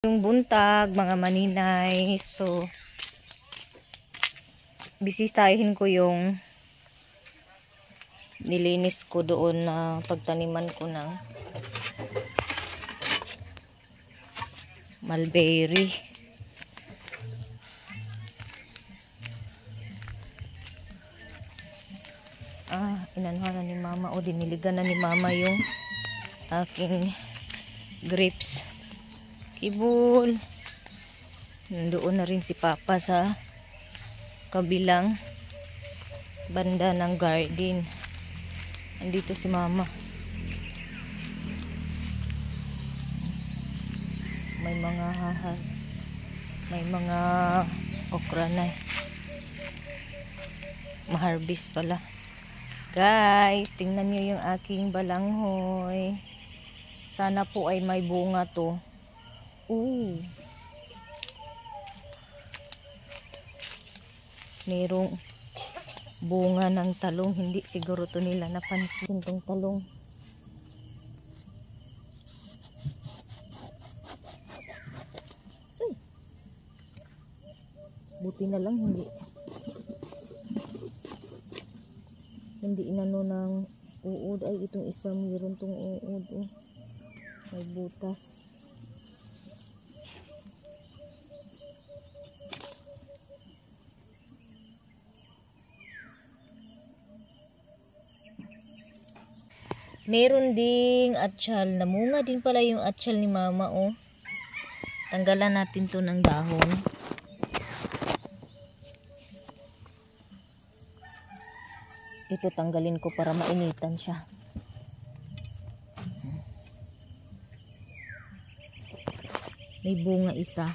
Yung buntag, mga maninay. So, bisitahin ko yung nilinis ko doon na pagtaniman ko ng mulberry. Inanuhan na ni mama. O, diniligan na ni mama yung aking grapes. Kibul. Nandoon na rin si papa sa kabilang banda ng garden. Andito si mama. May mga okra na. Ma-harvest pala. Guys, tingnan niyo yung aking balanghoy. Sana po ay may bunga to. Merong bunga ng talong. Hindi siguro to nila napansin tong talong. Buti na lang hindi inano ng uod. Ay, itong isa mayroon tong uod. May butas. Meron ding atsyal. Namunga din pala yung atsyal ni mama. Tanggalan natin to ng dahon. Ito tanggalin ko para mainitan siya. May bunga isa.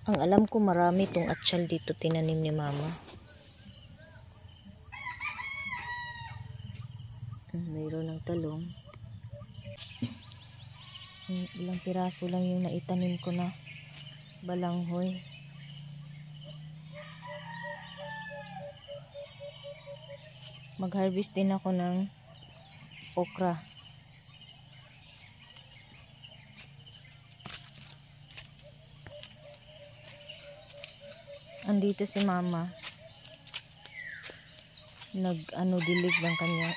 Ang alam ko marami tong atsyal dito tinanim ni mama. Mayroon ng talong. Ilang piraso lang yung naitanim ko na balanghoy. Mag-harvest din ako ng okra. Andito si mama. Dilig ng kanyang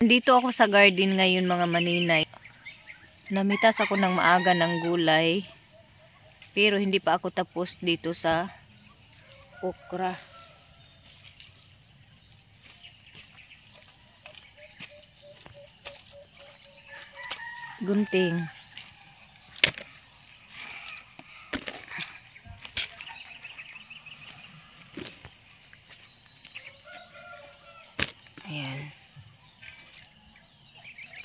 Dito ako sa garden ngayon, mga maninay. Namitas ako ng maaga ng gulay. Pero hindi pa ako tapos dito sa okra. Gunting. Ayan.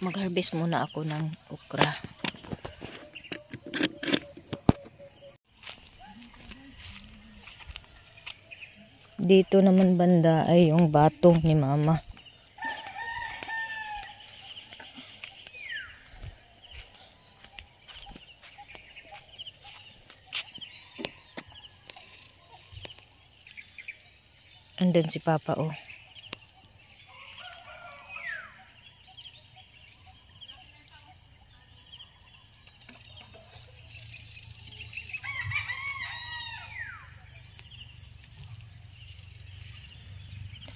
Mag-harvest muna ako ng okra. Dito naman banda ay yung batong ni mama. Andun si papa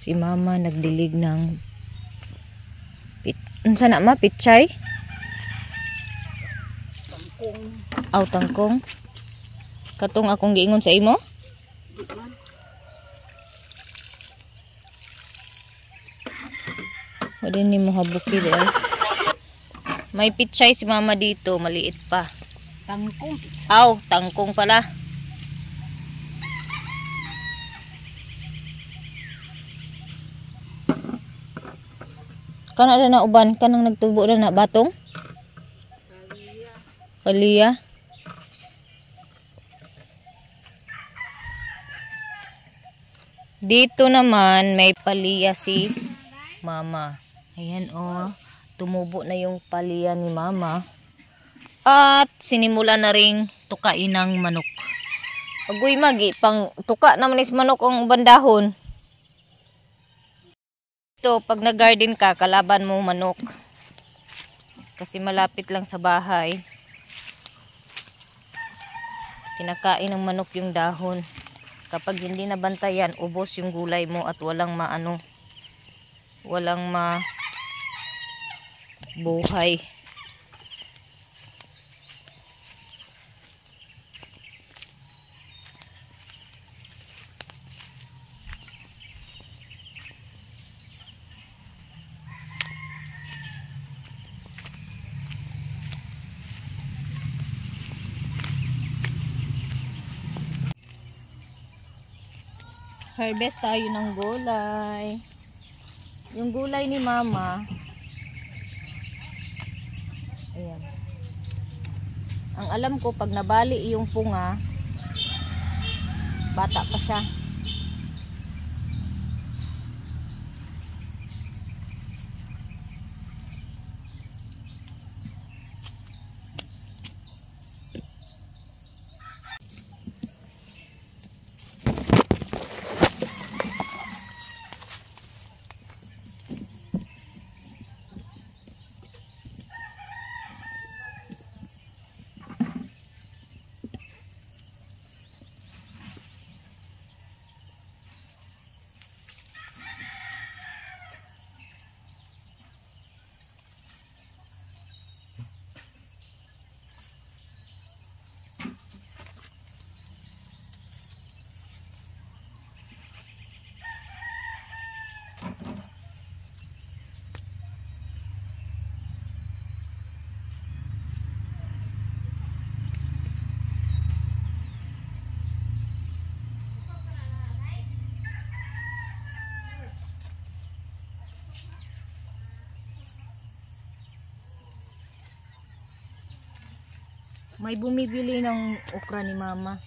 Si mama nagdilig ng sana pichay? Tangkong. Tangkong. Katong akong giingon sa imo? Wala ni mo habuki dahil. May pichay si mama dito, maliit pa. Tangkong. Tangkong pala. Kana na uban kanang nagtubo na batong? Paliya. Dito naman may paliya si mama. Ayan tumubo na yung paliya ni mama. At sinimula na ring tukain ng manok. Agoy magi pang tuka naman is manok ang bandahon. Ito, pag nag-garden ka, kalaban mo manok. Kasi malapit lang sa bahay. Kinakain ng manok yung dahon. Kapag hindi nabantayan, ubos yung gulay mo at walang walang buhay. Harvest tayo ng gulay. Yung gulay ni mama. Ayan. Ang alam ko, pag nabali yung punga, bata pa siya. May bumibili ng okra ni mama.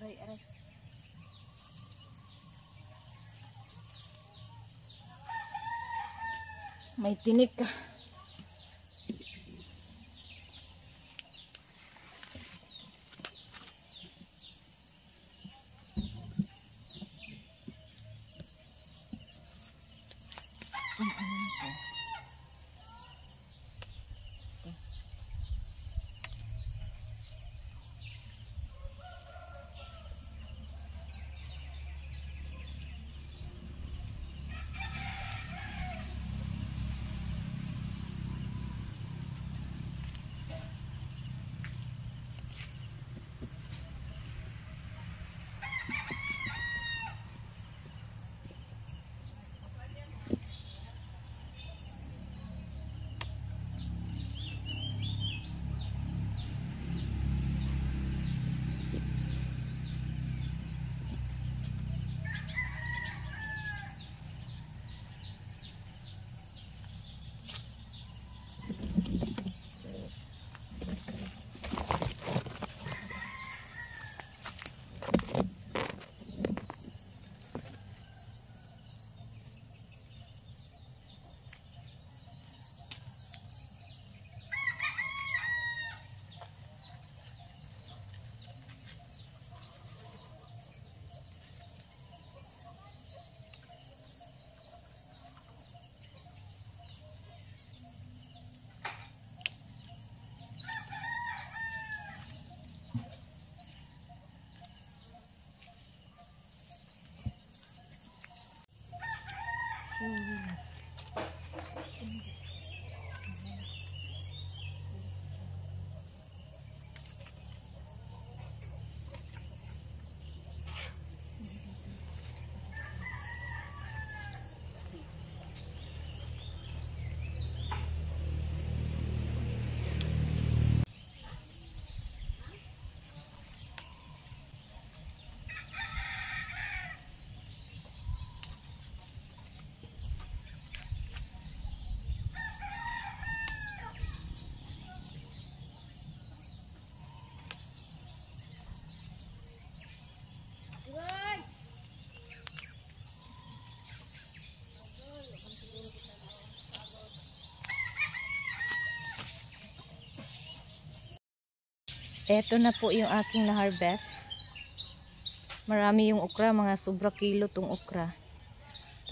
Aray, aray. May tinik ka. Eto na po yung aking na-harvest. Marami yung okra, mga sobra kilo tong okra.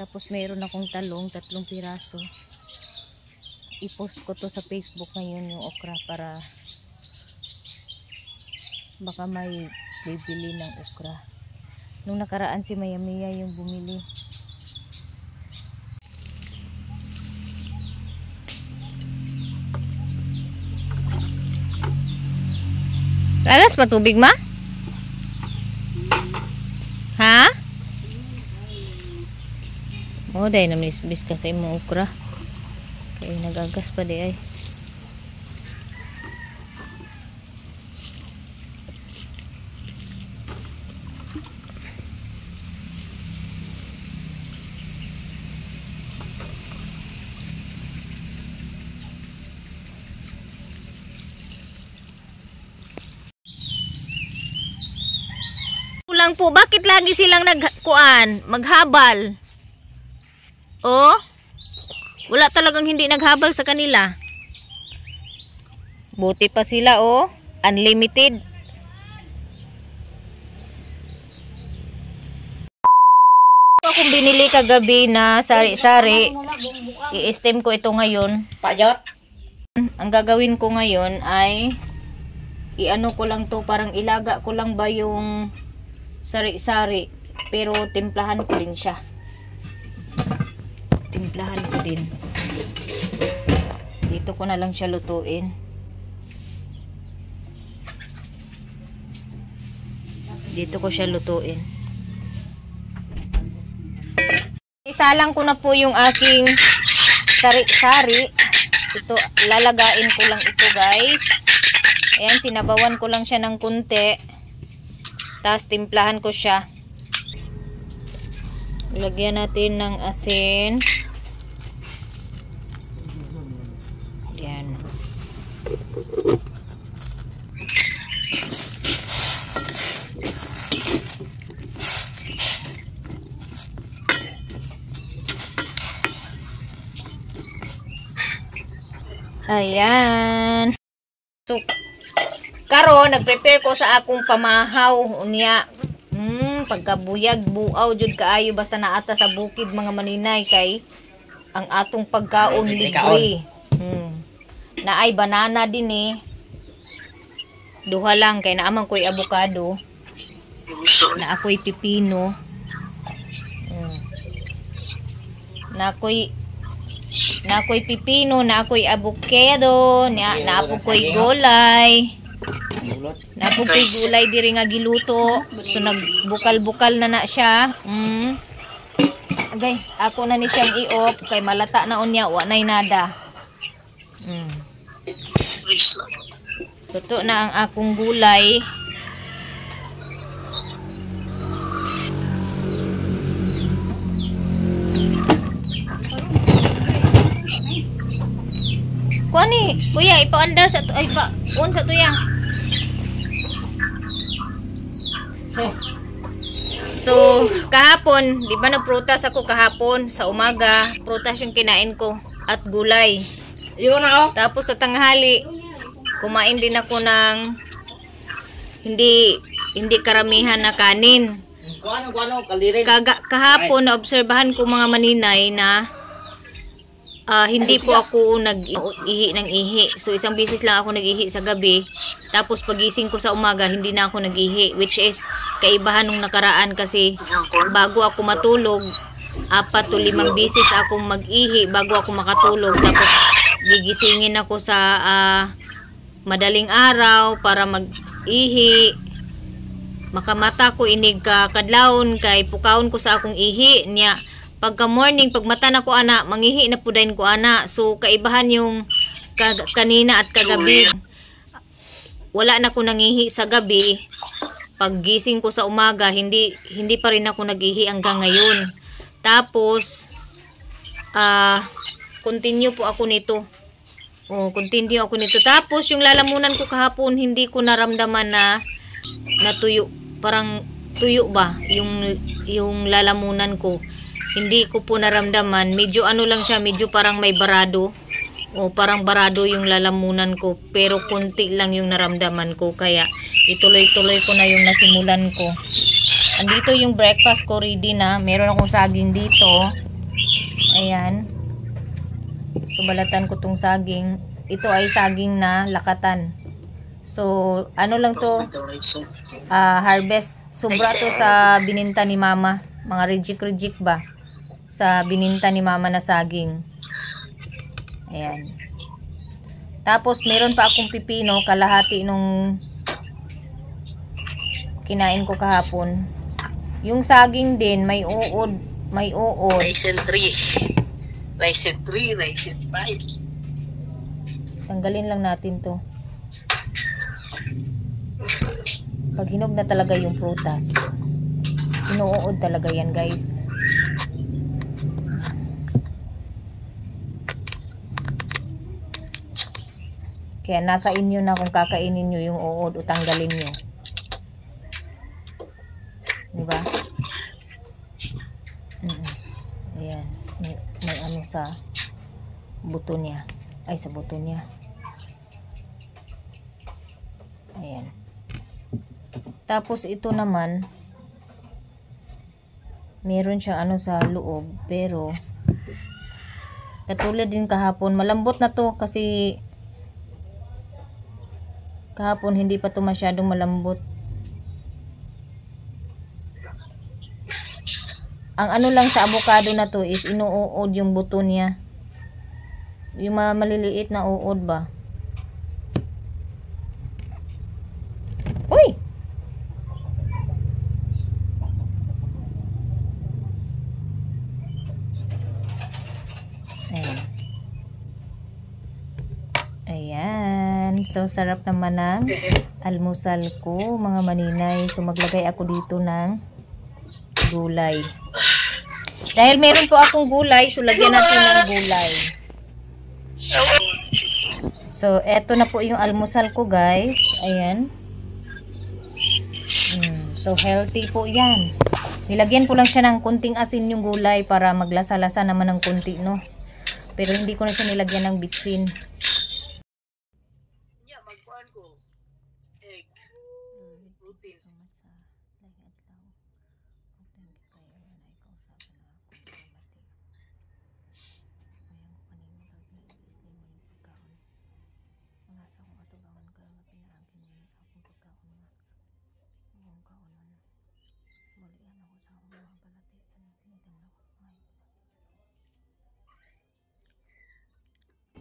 Tapos mayroon akong talong, 3 piraso. I-post ko to sa Facebook ngayon yung okra para baka may bibili ng okra. Nung nakaraan si Maya Mia yung bumili. Lagas pa tubig ma? Ha? Oh, dahil na misbis kasi mo okra. Kaya nagagas pa di ay. Lang po, bakit lagi silang maghabal? Oh? Wala talagang hindi naghabal sa kanila. Buti pa sila, oh. Unlimited. Akong binili kagabi na sari-sari. I-stem ko ito ngayon. Payot. Ang gagawin ko ngayon ay i-ano ko lang to, parang ilaga ko lang ba yung sari-sari, pero timplahan ko din siya. Timplahan ko din. Dito ko na lang siya lutuin. Dito ko siya lutuin. Isalang ko na po yung aking sari-sari. Ito, lalagain ko lang ito, guys. Ayan, sinabawan ko lang siya ng kunti. Tapos timplahan ko siya. Lagyan natin ng asin. Yan. Ayan. So, karon nagprepare ko sa akong pamahaw unya. Pagkabuyag buaw jud kaayo basta naata sa bukid mga maninay kay ang atong pagkaon libre. Naay banana din eh. Duha lang kay naaman ko'y avocado. Na ako'y pipino. Na ako'y pipino, na ako'y avocado, na apo ko'y gulay. Napo ko'y gulay diri nga giluto. So nagbukal-bukal na siya. Okay, ako na ni siyang i-off kay malata na unya, wa nay nada. Tuto na ang akong gulay. Kuani, kuya, ipa-andar sa to, ay pa-on sa tuya. So, kahapon, di ba nagprutas ako kahapon sa umaga, prutas yung kinain ko at gulay. Tapos sa tanghali, kumain din ako ng hindi karamihan na kanin. Kahapon naobserbahan ko mga maninay na hindi po ako nag-ihi ng ihi. So isang bisis lang ako nag-ihi sa gabi. Tapos pagising ko sa umaga, hindi na ako nag-ihi. Which is kaibahan nung nakaraan kasi bago ako matulog, 4 to 5 bisis akong mag-ihi bago ako makatulog. Tapos gigisingin ako sa madaling araw para mag-ihi. Makamata ko inig ka kadlawon kay pukawon ko sa akong ihi niya. Pagka morning, pag mata na ko ana, mangihi na pudayin ko ana. So kaibahan yung kanina at kagabi. Wala na ko nangihi sa gabi. Pag gising ko sa umaga, hindi pa rin ako nagihi hanggang ngayon. Tapos continue po ako nito. Continue ako nito. Tapos yung lalamunan ko kahapon, hindi ko naramdaman na natuyo. Parang tuyo ba yung lalamunan ko. Hindi ko po naramdaman. Medyo ano lang siya, medyo parang may barado. Parang barado yung lalamunan ko. Pero konti lang yung naramdaman ko. Kaya ituloy-tuloy ko na yung nasimulan ko. Andito yung breakfast ko ready na. Meron akong saging dito. Ayan. So balatan ko tong saging. Ito ay saging na lakatan. So ano lang to, harvest. Sobra to sa bininta ni mama. Mga rejik-rejik ba? Sa bininta ni mama na saging. Ayan. Tapos meron pa akong pipino, kalahati nung kinain ko kahapon. Yung saging din may uod, may uod. Raisin 3. Raisin 3, raisin 5. Tanggalin lang natin to. Pag hinog na talaga yung prutas, inuuod talaga yan, guys. Kaya nasa inyo na kung kakainin nyo yung uod o tanggalin nyo. Diba? Ayan. May ano sa buto niya. Ay, sa buto niya. Ayan. Tapos ito naman, meron siyang ano sa loob, pero katulad din kahapon, malambot na to kasi kahapon hindi pa to masyadong malambot. Ang ano lang sa avocado na to is inuuod yung buto niya. Yung maliliit na uod ba? Uy! Ayan. Ayan. So, sarap naman ang almusal ko, mga maninay. So, maglagay ako dito ng gulay. Dahil meron po akong gulay, so lagyan natin ng gulay. So, eto na po yung almusal ko, guys. Ayan. So, healthy po yan. Nilagyan ko lang siya ng kunting asin yung gulay para maglasa-lasa naman ng kunti, no? Pero hindi ko na siya nilagyan ng bitsin. Yeah, magkuhan ko. Egg. Protein.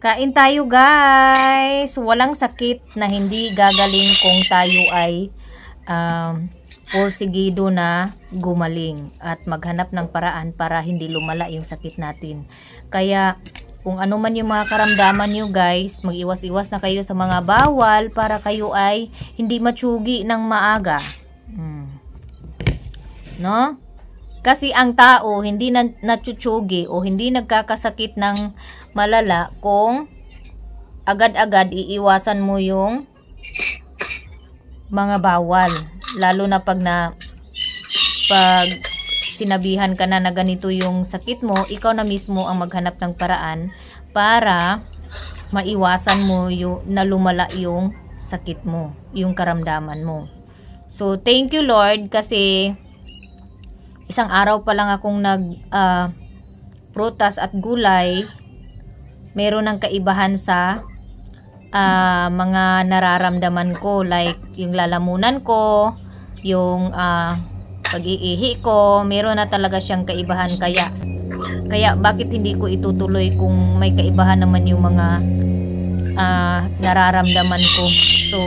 Kain tayo, guys. Walang sakit na hindi gagaling kung tayo ay porsigido na gumaling at maghanap ng paraan para hindi lumala yung sakit natin. Kaya kung ano man yung mga karamdaman nyo, guys, mag-iwas-iwas na kayo sa mga bawal para kayo ay hindi matsugi ng maaga. No? Kasi ang tao hindi natsuchugi o hindi nagkakasakit ng malala kung agad-agad iiwasan mo yung mga bawal. Lalo na pag sinabihan ka na ganito yung sakit mo, ikaw na mismo ang maghanap ng paraan para maiwasan mo yung na lumala yung sakit mo, yung karamdaman mo. So, thank you, Lord, kasi isang araw pa lang akong prutas at gulay, meron ng kaibahan sa mga nararamdaman ko, like yung lalamunan ko, yung pag-iihi ko, meron na talaga siyang kaibahan. Kaya Kaya bakit hindi ko itutuloy kung may kaibahan naman yung mga nararamdaman ko. So,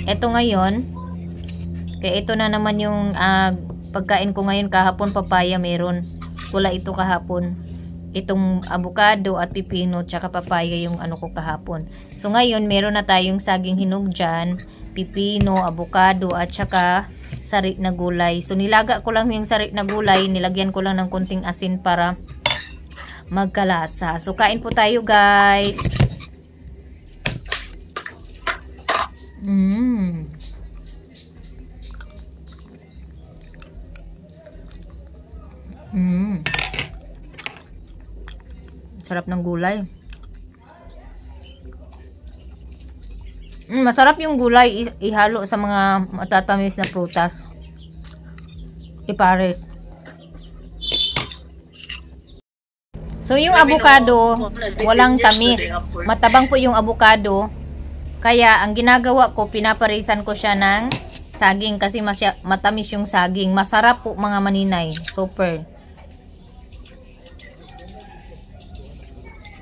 eto ngayon, kaya ito na naman yung pagkain ko ngayon. Kahapon papaya meron. Wala ito kahapon. Itong avocado at pipino tsaka papaya yung ano ko kahapon. So ngayon meron na tayong saging hinog dyan, pipino, avocado at tsaka sari na gulay. So nilaga ko lang yung sari na gulay, nilagyan ko lang ng konting asin para magkalasa. So kain po tayo guys. Sarap ng gulay. Masarap yung gulay ihalo sa mga matatamis na prutas. Ipares. So yung avocado, walang tamis. Matabang po yung avocado. Kaya ang ginagawa ko, pinaparisan ko siya ng saging kasi matamis yung saging. Masarap po mga maninay. Super.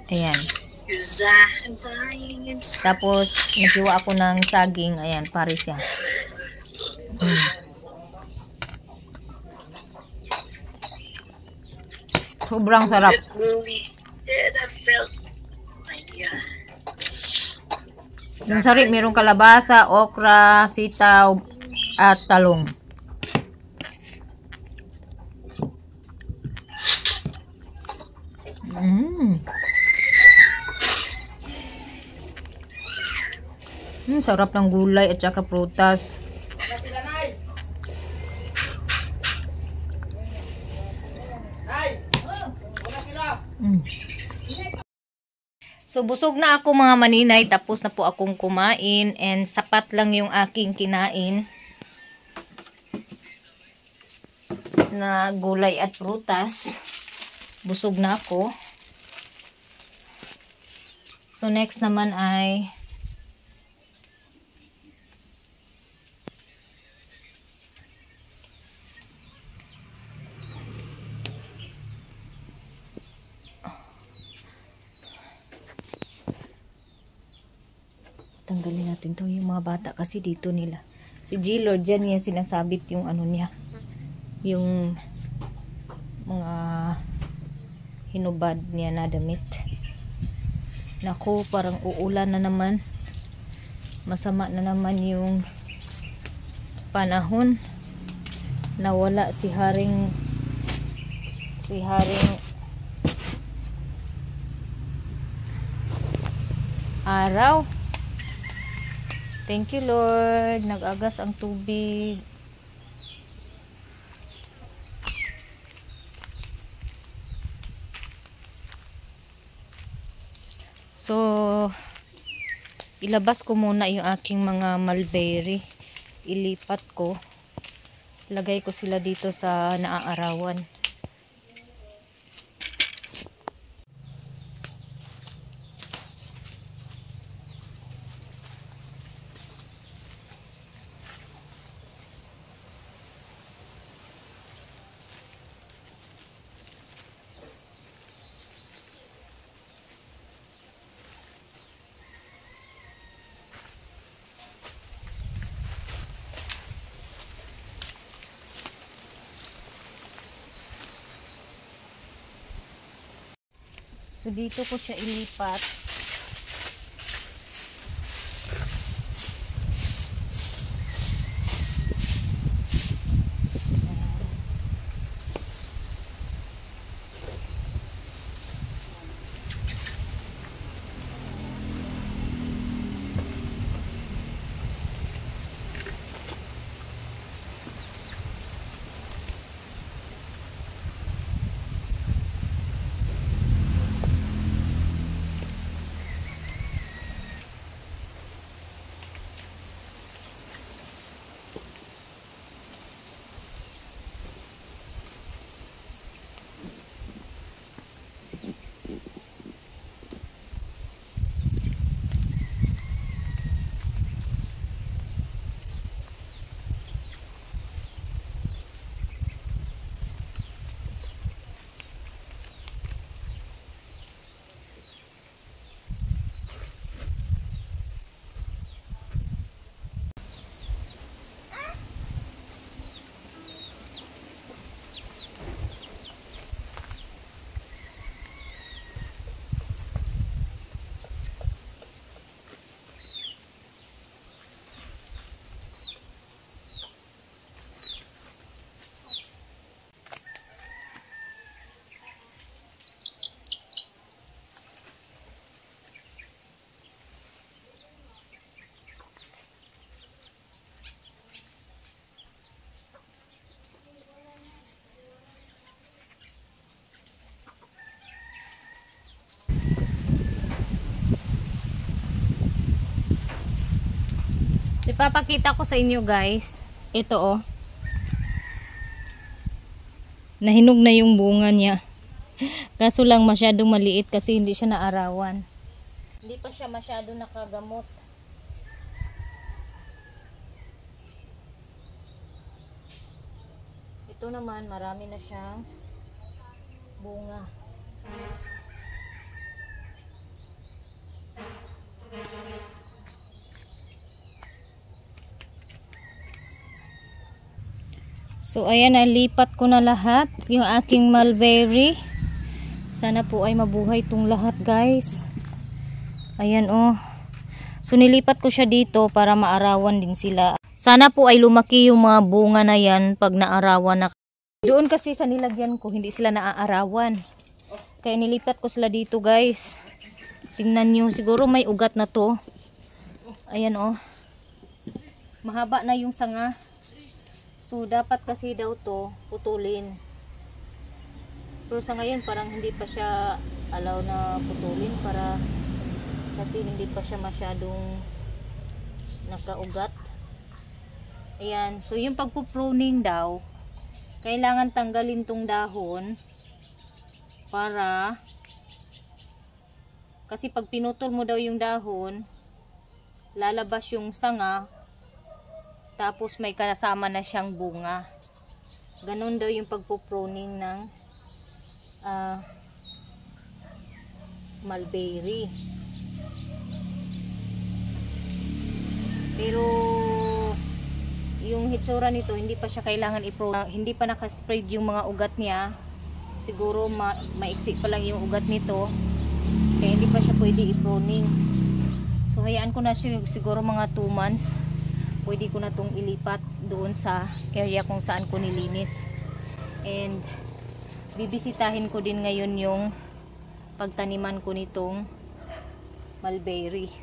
Ayan. Tapos, naghiwa ako ng saging. Ayan, pares yan. Sobrang sarap. Yung sari, mayroong kalabasa, okra, sitaw, at talong. Sarap ng gulay at saka prutas. So busog na ako mga maninay, tapos na po akong kumain and sapat lang yung aking kinain na gulay at prutas. Busog na ako. So next naman ay tanggalin natin to yung mga bata kasi dito nila. Si G-Lord dyan niya sinasabit yung ano niya. Yung mga hinubad niya na damit. Naku, parang uulan na naman. Masama na naman yung panahon. Nawala si Haring araw. Thank you Lord. Nag-agas ang tubig. So, ilabas ko muna yung aking mga mulberry. Ilipat ko. Lagay ko sila dito sa naaarawan. So dito ko siya ilipat. Ipapakita ko sa inyo guys. Ito oh. Nahinog na yung bunga niya. Kaso lang masyadong maliit kasi hindi siya naarawan. Hindi pa siya masyado nakagamot. Ito naman marami na siyang bunga. So ayan, nalipat ko na lahat yung aking mulberry. Sana po ay mabuhay tong lahat guys. Ayan oh. So nilipat ko siya dito para maarawan din sila. Sana po ay lumaki yung mga bunga na yan pag naarawan na. Doon kasi sa nilagyan ko hindi sila naaarawan. Kaya nilipat ko sila dito guys. Tingnan nyo, siguro may ugat na to. Ayan oh. Mahaba na yung sanga. So dapat kasi daw to putulin. Pero sa ngayon parang hindi pa siya allow na putulin para kasi hindi pa siya masyadong nakaugat. Ayan, so yung pagpupruning daw kailangan tanggalin tong dahon para kasi pag pinutol mo daw yung dahon lalabas yung sanga tapos may kasama na siyang bunga. Ganon daw yung pagpupruning ng mulberry. Pero yung hitsura nito hindi pa siya kailangan hindi pa nakaspread yung mga ugat niya. Siguro maiksi pa lang yung ugat nito kaya hindi pa siya pwede i-pruning. So hayaan ko na siya siguro mga 2 months. Pwede ko na itong ilipat doon sa area kung saan ko nilinis. And bibisitahin ko din ngayon yung pagtaniman ko nitong mulberry.